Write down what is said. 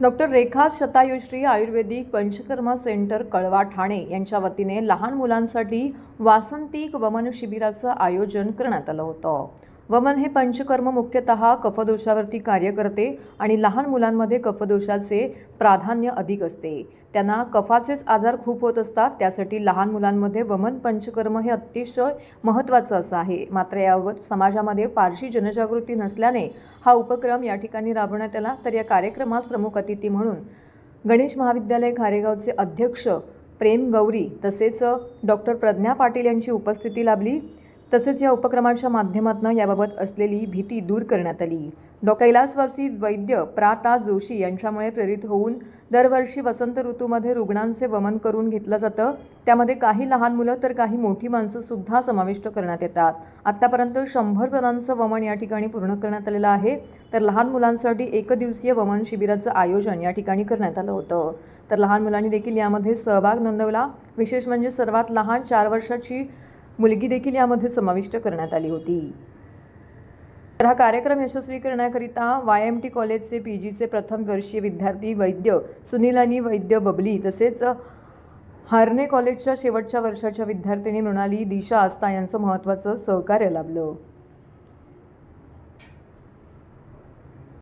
Doctor रेखा शतायुश्री आयुर्वेदिक panchakarma centre कळवा ठाणे यांच्या वतीने लहान मुलांसाठी वासंतिक वमन शिबिराचं आयोजन करण्यात आलं होतं। वमन हे पंचकर्म मुख्यतः कफदोषावरती कार्य करते आणि लहान मुलांमध्ये कफदोषाचे प्राधान्य अधिक असते। त्यांना कफाचेच आजार खूप होत असतात, त्यासाठी लहान मुलांमध्ये वमन पंचकर्म हे अतिशय महत्त्वाचं असं आहे। मात्र यावर समाजामध्ये फारशी जनजागृती नसल्याने हा उपक्रम या ठिकाणी राबवण्यात आला। तर या कार्यक्रमास प्रमुख अतिथी म्हणून गणेश महाविद्यालय खारेगावचे अध्यक्ष प्रेम गौरी तसेच डॉक्टर प्रज्ञा पाटील यांची उपस्थिती लाभली। तसेच या उपक्रमाच्या माध्यमातून याबाबत असलेली भीती दूर करण्यात आली। कैलासवासी वैद्य प्रा. जोशी यांच्यामुळे प्रेरित होऊन दरवर्षी वसंत ऋतूमध्ये रुग्णांचे वमन करून घेतलं जातं। त्यामध्ये काही लहान मुलं तर काही मोठी माणसं सुद्धा समाविष्ट करण्यात येतात। आतापर्यंत 100 जणांचं वमन या ठिकाणी पूर्ण करण्यात आलेलं आहे। तर लहान मुलांसाठी एकदिवसीय वमन शिबिराचं आयोजन या ठिकाणी करण्यात आलं होतं। तर लहान मुलांनी देखील यामध्ये सहभाग नोंदवला। विशेष म्हणजे सर्वात लहान 4 वर्षाची मुलगी देखील यामध्ये समाविष्ट करण्यात आली होती। तर हा कार्यक्रम यशस्वी करण्याकरिता YMT कॉलेजचे PGचे प्रथम वर्षीय विद्यार्थी वैद्य सुनील आणि वैद्य बबली तसेच हार्ने कॉलेजच्या शेवटच्या वर्षाच्या विद्यार्थिनी मृणाली दिशा आस्था यांचं महत्त्वाचं सहकार्य लाभलं।